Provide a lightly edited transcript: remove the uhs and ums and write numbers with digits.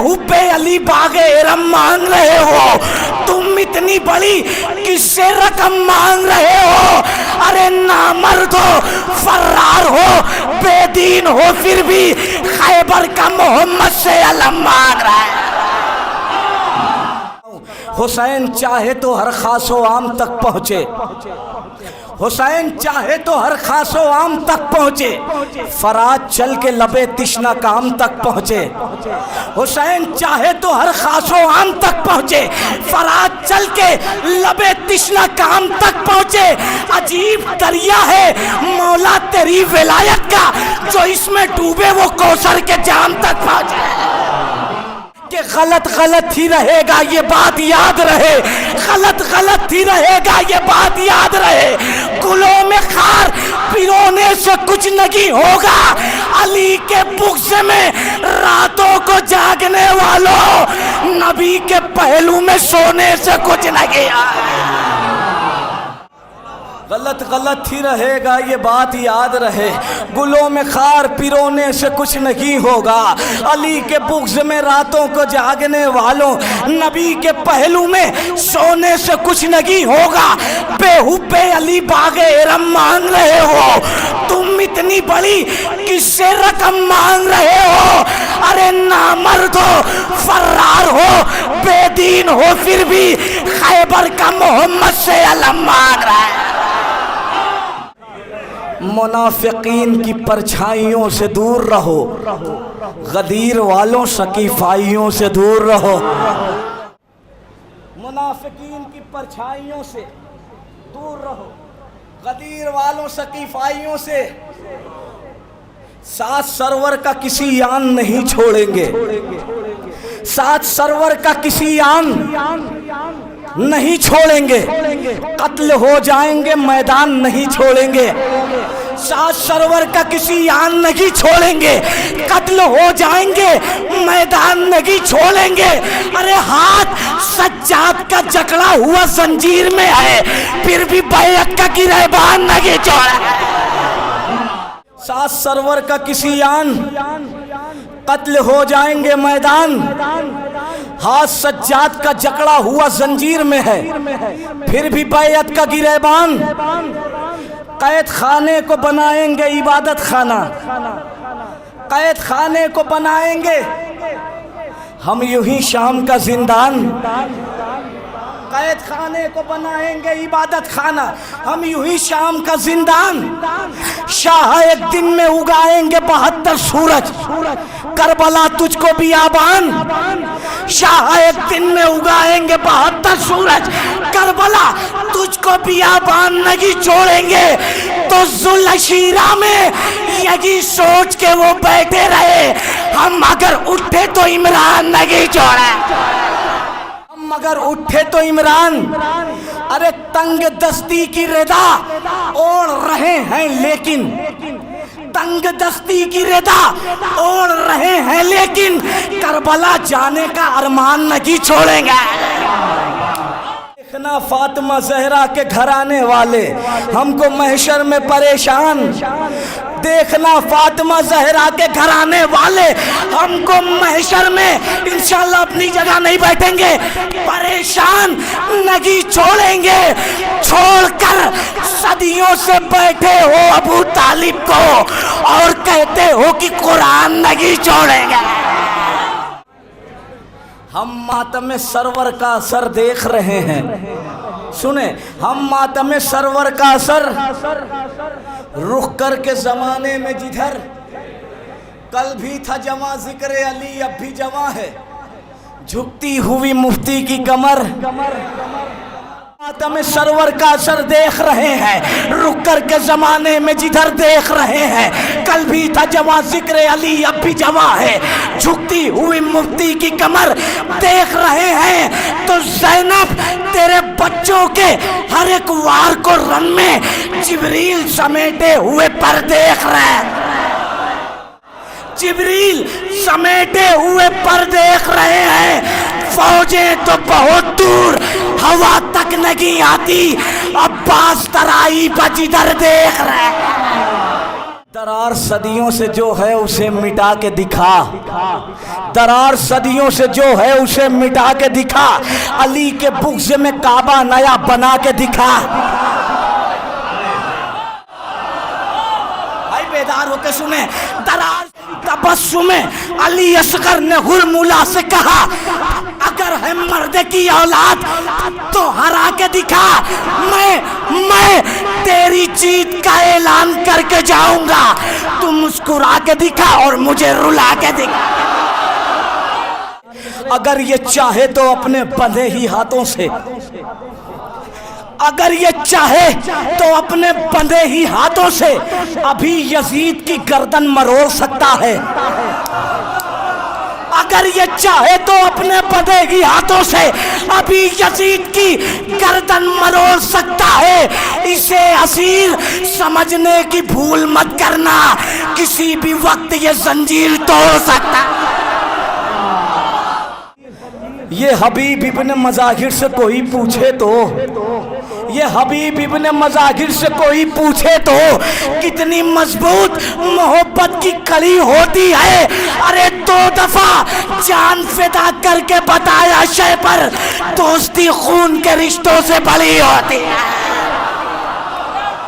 बेहुब्बे अली बागे इरम मांग रहे हो, तुम इतनी बड़ी किससे रकम मांग रहे हो? अरे नामर्द हो, फर्रार हो, बेदीन हो, फिर भी खैबर का मोहम्मद से अलम मांग रहा है। हुसैन चाहे तो हर खासो आम तक पहुंचे, हुसैन चाहे तो हर खासो आम तक पहुंचे, फराज चल के लबे तिश्ना काम तक पहुंचे। हुसैन चाहे तो हर खासो आम तक पहुंचे, फराज चल के लबे तिश्ना काम तक पहुंचे। अजीब दरिया है मौला तेरी विलायत का, जो इसमें डूबे वो कौसर के जाम तक पहुंचे। कि गलत गलत ही रहेगा ये बात याद रहे, गलत गलत ही रहेगा ये बात याद रहे। गुलों में खार पिरोने से कुछ नहीं होगा, अली के बुग़्ज़ में रातों को जागने वालों, नबी के पहलू में सोने से कुछ नहीं आएगा। गलत गलत ही रहेगा ये बात याद रहे, गुलों में खार पिरोने से कुछ नहीं होगा, अली के बुग़्ज़ में रातों को जागने वालों, नबी के पहलू में सोने से कुछ नहीं होगा। बेहुब्बे अली बागे इरम मांग रहे हो, तुम इतनी बड़ी किससे रकम मांग रहे हो? अरे नामर्द हो, फर्रार हो, बेदीन हो, फिर भी खैबर का मोहम्मद से अलम मांग रहा है। मुनाफिकीन की परछाइयों से दूर रहो, गदीर वालों सकीफाइयों से दूर रहो। मुनाफिकीन की परछाइयों से दूर रहो, गदीर वालों सकीफाइयों से। साथ सरवर का किसी यान नहीं छोड़ेंगे, साथ सरवर का किसी यान नहीं छोड़ेंगे, कत्ल हो जाएंगे मैदान नहीं छोड़ेंगे। साथ सरवर का किसी यान नहीं छोड़ेंगे, कत्ल हो जाएंगे मैदान नहीं छोड़ेंगे। अरे हाथ सज्जाद का जकड़ा हुआ जंजीर में है, फिर भी बैत का गिरबान नहीं छोड़ा। साथ सरवर का किसी यान, कत्ल हो जाएंगे मैदान, हाथ सज्जाद का जकड़ा हुआ जंजीर में है, फिर भी बैत का गिरबान। कैद खाने को बनाएंगे इबादत खाना, कैद खाने को बनाएंगे हम यूं ही शाम का जिंदान, कैद खाने को बनाएंगे इबादत खाना हम यूं ही शाम का जिंदान। शाह एक दिन में उगाएंगे 72 सूरज, करबला तुझको बियाबान। शाह एक दिन में उगाएंगे 72 सूरज, करबला तुझको बियाबान नहीं छोड़ेंगे। तो जुल्अशीरा में यही सोच के वो बैठे रहे, हम अगर उठे तो इमरान नहीं छोड़े, मगर उठे तो इमरान। अरे तंग दस्ती की रदा ओढ़ रहे हैं लेकिन, तंग दस्ती की रदा ओढ़ रहे हैं लेकिन, करबला जाने का अरमान नहीं छोड़ेंगे। देखना फातिमा ज़हरा के घर आने वाले हमको महशर में परेशान, देखना फातिमा ज़हरा के घर आने वाले हमको महशर में इंशाल्लाह अपनी जगह नहीं बैठेंगे, परेशान नहीं छोड़ेंगे। छोड़कर सदियों से बैठे हो अबू तालिब को और कहते हो कि कुरान नहीं छोड़ेंगे। हम मातम सरवर का असर देख रहे हैं, सुने, हम मातम सरवर का असर रुख करके जमाने में जिधर कल भी था जवां जिक्र अली अब भी जवां है, झुकती हुई मुफ्ती की कमर। मातम सरवर का असर देख रहे हैं, रुक करके जमाने में जिधर देख रहे हैं, कल भी था जवां जिक्र अली अब भी जवां है, झुकती हुई मुफ्ती की कमर देख रहे हैं। तो ज़ैनब तेरे बच्चों के हर एक वार को रन में जिब्रील समेटे हुए पर देख रहे हैं, जिब्रील समेटे हुए पर देख रहे हैं। फौजें तो बहुत दूर हवा तक नहीं आती, अब्बास तराई पर जिधर देख रहे हैं। درار صدیوں سے جو ہے اسے مٹا کے دکھا، درار صدیوں سے جو ہے اسے مٹا کے دکھا، علی کے بغض میں کعبہ نیا بنا کے دکھا۔ بھائی بیدار ہو کے سنیں، درار تبسم علی اصغر نے ہرملا سے کہا، اگر ہے مرد کی اولاد تو ہرا کے دکھا، میں تیری جیت کا اعلان کر کے جاؤں گا، تم مسکرا کے دکھا اور مجھے رلا کے دکھا۔ اگر یہ چاہے تو اپنے بندھے ہی ہاتھوں سے، اگر یہ چاہے تو اپنے بندھے ہی ہاتھوں سے ابھی یزید کی گردن مروڑ سکتا ہے، اگر یہ چاہے تو اپنے بندھے ہی ہاتھوں سے ابھی یزید کی گردن مروڑ سکتا ہے۔ اسے اسیر سمجھنے کی بھول مت کرنا، کسی بھی وقت یہ زنجیر توڑ سکتا۔ یہ حبیب ابن مظاہر سے کوئی پوچھے تو، یہ حبیب ابن مظاہر سے کوئی پوچھے تو کتنی مضبوط محبت کی کڑی ہوتی ہے، ارے 2 دفعہ جان فدا کر کے بتایا شے پر، دوستی خون کے رشتوں سے بڑی ہوتی ہے۔